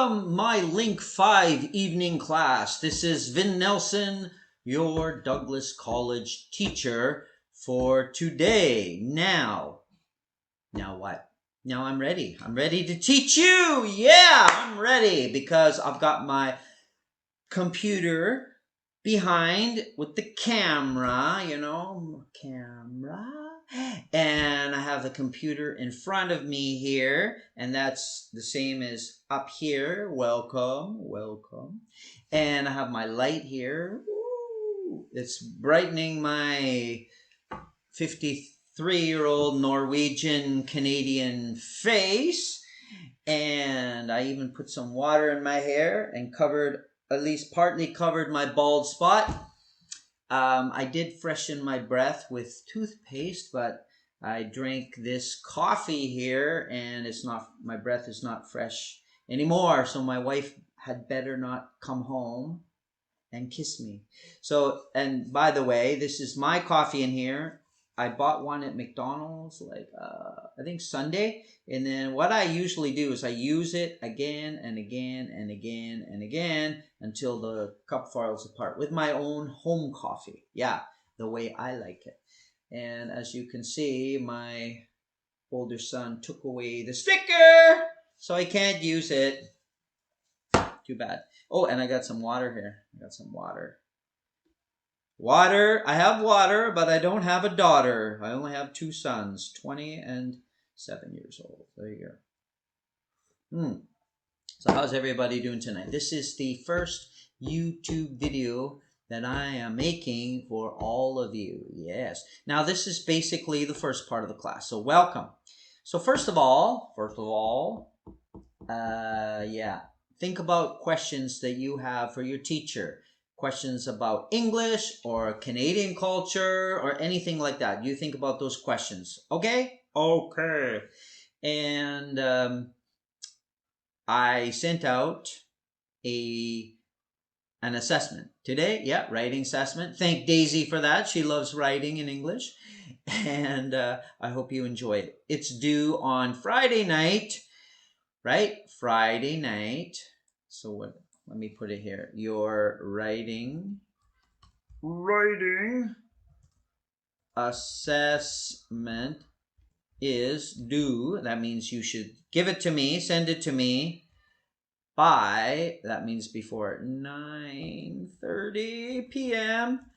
Welcome my Link 5 evening class. This is Vin Nelsen, your Douglas College teacher for today. Now what? Now I'm ready. I'm ready to teach you. Yeah, I'm ready because I've got my computer behind with the camera, and I have the computer in front of me here, and that's the same as up here. Welcome. And I have my light here. Ooh, it's brightening my 53-year-old Norwegian Canadian face. And I even put some water in my hair and at least partly covered my bald spot. I did freshen my breath with toothpaste, but I drank this coffee here and my breath is not fresh anymore. So my wife had better not come home and kiss me. So, and by the way, this is my coffee in here. I bought one at McDonald's, I think Sunday. And then what I usually do is I use it again and again and again and again until the cup falls apart with my own home coffee. Yeah, the way I like it. And as you can see, my older son took away the sticker, so I can't use it. Too bad. Oh, and I got some water here. I have water, but I don't have a daughter. I only have two sons, 20 and 7 years old. There you go. So how's everybody doing tonight? This is the first YouTube video that I am making for all of you. Yes. Now this is basically the first part of the class. So welcome. So first of all, think about questions that you have for your teacher. Questions about English or Canadian culture or anything like that. You think about those questions. Okay? Okay. And I sent out an assessment today. Yeah, writing assessment. Thank Daisy for that. She loves writing in English. And I hope you enjoy it. It's due on Friday night, right? Friday night. So let me put it here. Your writing assessment is due. That means you should give it to me, send it to me by, that means before 9:30 p.m.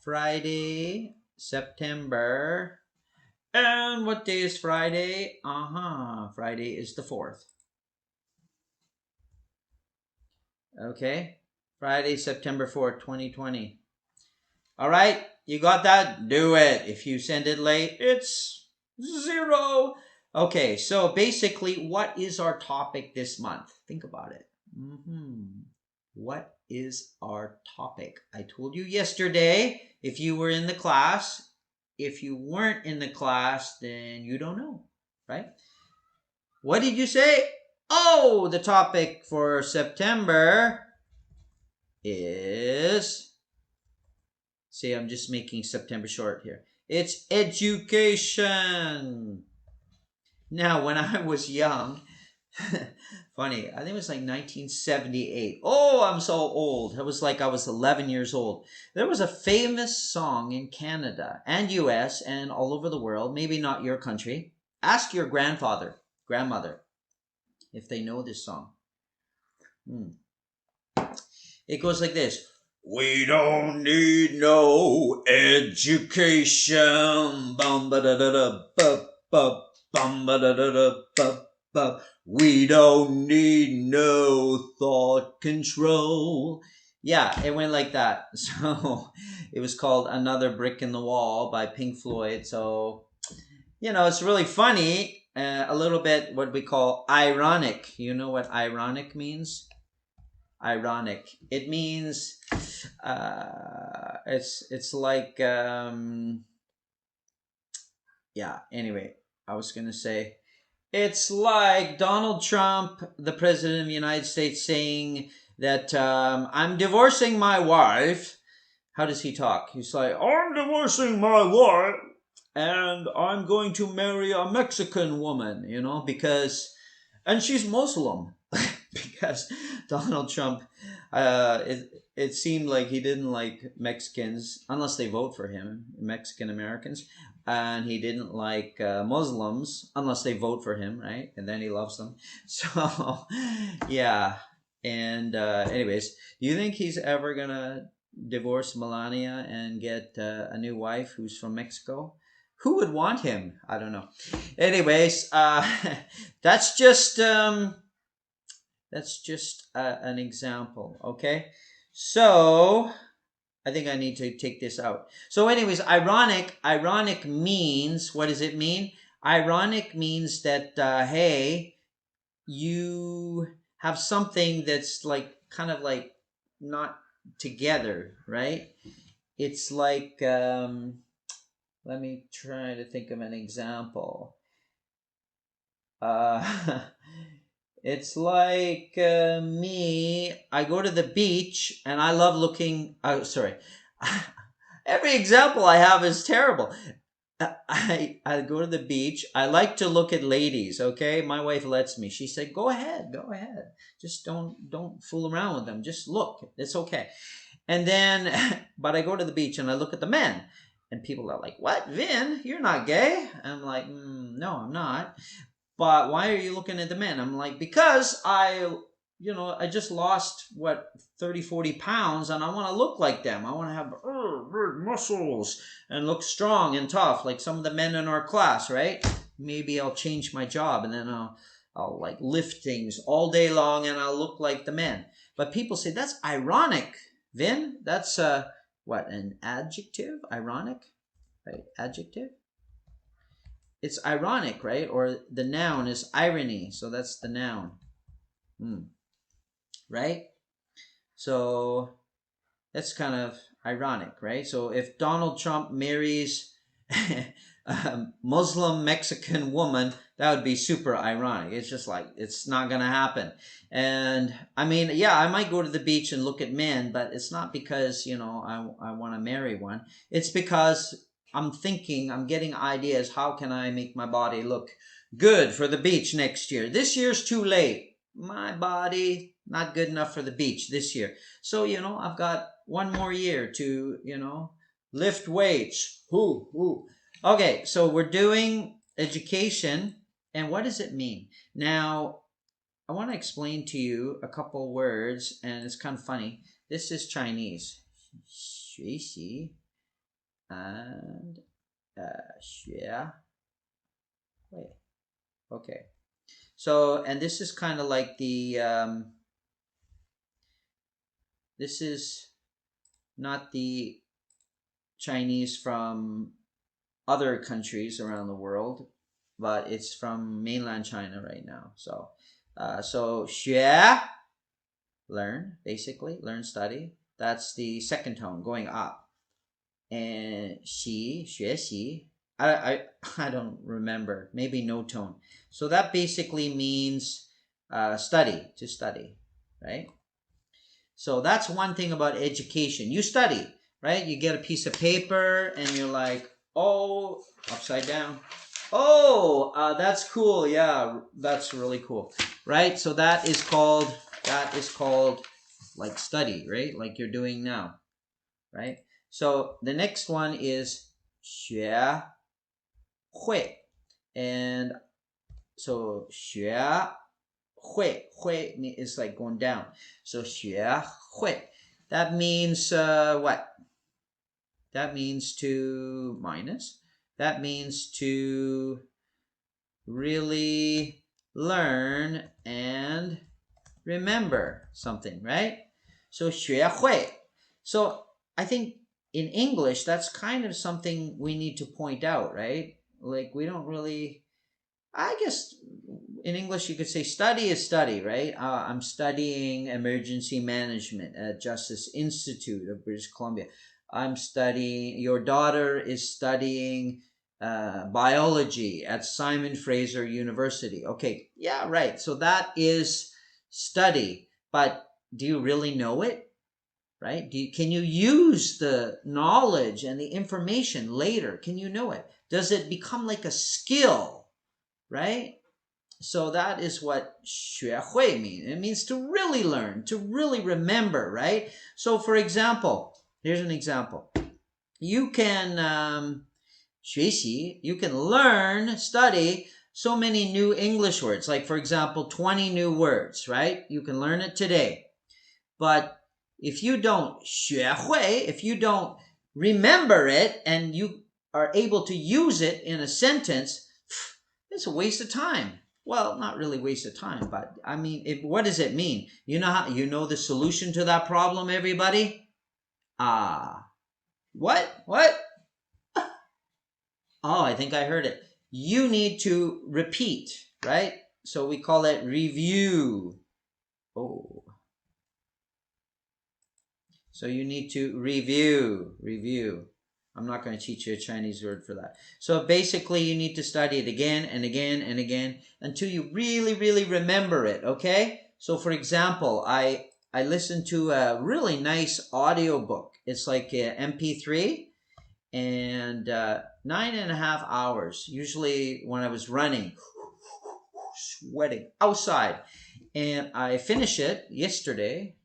Friday, September. And what day is Friday? Friday is the 4th. Okay, Friday, September 4th, 2020. All right, you got that? Do it. If you send it late, it's 0. Okay, so basically, what is our topic this month? Think about it. What is our topic? I told you yesterday, if you were in the class. If you weren't in the class, then you don't know, right? What did you say? Oh, the topic for September is, see, I'm just making September short here. It's education. Now, when I was young, funny, I think it was like 1978. Oh, I'm so old. It was like I was 11 years old. There was a famous song in Canada and US and all over the world, maybe not your country. Ask your grandmother, if they know this song. It goes like this. We don't need no education. We don't need no thought control. Yeah, it went like that. So it was called Another Brick in the Wall by Pink Floyd. So, it's really funny. A little bit what we call ironic. You know what ironic means? Ironic. It means it's like anyway, I was gonna say it's like Donald Trump, the president of the United States, saying that I'm divorcing my wife. How does he talk? He's like, I'm divorcing my wife and I'm going to marry a Mexican woman, because, and she's Muslim. because Donald Trump, it seemed like he didn't like Mexicans unless they vote for him, Mexican Americans, and he didn't like Muslims unless they vote for him, right? And then he loves them. So, yeah. And anyways, do you think he's ever gonna divorce Melania and get a new wife who's from Mexico? Who would want him? I don't know. Anyways, that's just an example. Okay, so I think I need to take this out. So, anyways, ironic means, what does it mean? Ironic means that hey, you have something that's like kind of like not together, right? It's like let me try to think of an example. It's like me. I go to the beach and I love looking. Oh, sorry. Every example I have is terrible. I go to the beach. I like to look at ladies. Okay, my wife lets me. She said, "Go ahead, go ahead. Just don't fool around with them. Just look. It's okay." And then, but I go to the beach and I look at the men, and people are like, "What, Vin? You're not gay?" I'm like, "No, I'm not." But why are you looking at the men? I'm like, because I just lost, 30, 40 pounds and I want to look like them. I want to have big muscles and look strong and tough like some of the men in our class, right? Maybe I'll change my job and then I'll like lift things all day long and I'll look like the men. But people say, that's ironic, Vin. That's an adjective? Ironic? Right? Adjective? It's ironic, right? Or the noun is irony. So that's the noun. Right? So that's kind of ironic, right? So if Donald Trump marries a Muslim Mexican woman, that would be super ironic. It's just like, it's not going to happen. And I mean, yeah, I might go to the beach and look at men, but it's not because, I want to marry one. It's because I'm getting ideas. How can I make my body look good for the beach next year? This year's too late. My body, not good enough for the beach this year. So, I've got one more year to, lift weights. Whoo. Okay, so we're doing education. And what does it mean? Now, I want to explain to you a couple words, and it's kind of funny. This is Chinese. 学习 and 学 会. Okay. So, and this is kind of like this is not the Chinese from other countries around the world, but it's from mainland China right now. So, 学, learn, basically, learn, study. That's the second tone going up. And 习, 学习, I don't remember, maybe no tone. So that basically means study, to study, right? So that's one thing about education. You study, right? You get a piece of paper and you're like, oh, upside down. Oh, that's cool. Yeah, that's really cool, right? So that is called like study, right? Like you're doing now, right? So the next one is 学会, and so 学会is like going down. So 学会, that means what? That means to minus. That means to really learn and remember something, right? So 学会. So I think in English, that's kind of something we need to point out, right? Like we don't really, I guess in English you could say study is study, right? I'm studying emergency management at Justice Institute of British Columbia. I'm studying, your daughter is studying biology at Simon Fraser University. Okay, yeah, right. So that is study, but do you really know it? Right? Can you use the knowledge and the information later? Can you know it? Does it become like a skill? Right? So that is what 学会 means. It means to really learn, to really remember, right? So for example, here's an example. You can 学习, you can learn, study so many new English words. Like for example, 20 new words, right? You can learn it today. But if you don't 学会, if you don't remember it and you are able to use it in a sentence, it's a waste of time. Well, not really waste of time, but I mean, what does it mean? You know the solution to that problem, everybody? What? What? Oh, I think I heard it. You need to repeat, right? So we call it review. Oh. So you need to review. I'm not going to teach you a Chinese word for that. So basically you need to study it again and again and again until you really, really remember it, okay? So for example, I listened to a really nice audio book. It's like a MP3 and 9.5 hours, usually when I was running, sweating outside. And I finished it yesterday.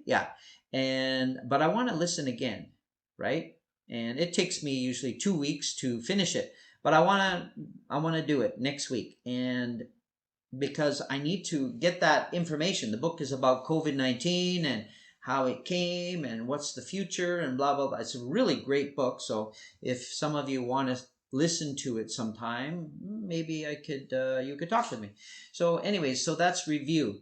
Yeah. But I want to listen again, right? And it takes me usually 2 weeks to finish it. But I want to do it next week. And because I need to get that information. The book is about COVID-19 and how it came and what's the future and blah, blah, blah. It's a really great book. So if some of you want to listen to it sometime, maybe you could talk with me. So anyways, so that's review.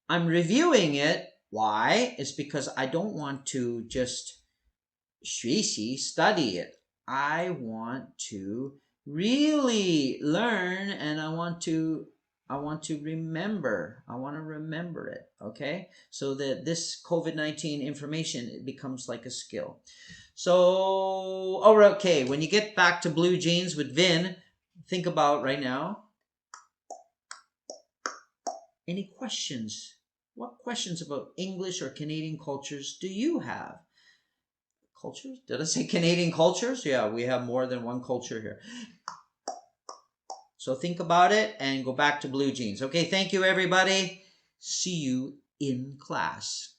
I'm reviewing it. Why? It's because I don't want to just 学习, study it. I want to really learn and I want to remember. I want to remember it, okay? So that this COVID-19 information, it becomes like a skill. So, okay, when you get back to Blue Jeans with Vin, think about right now. Any questions? What questions about English or Canadian cultures do you have? Cultures? Did I say Canadian cultures? Yeah, we have more than one culture here. So think about it and go back to Blue Jeans. Okay, thank you everybody. See you in class.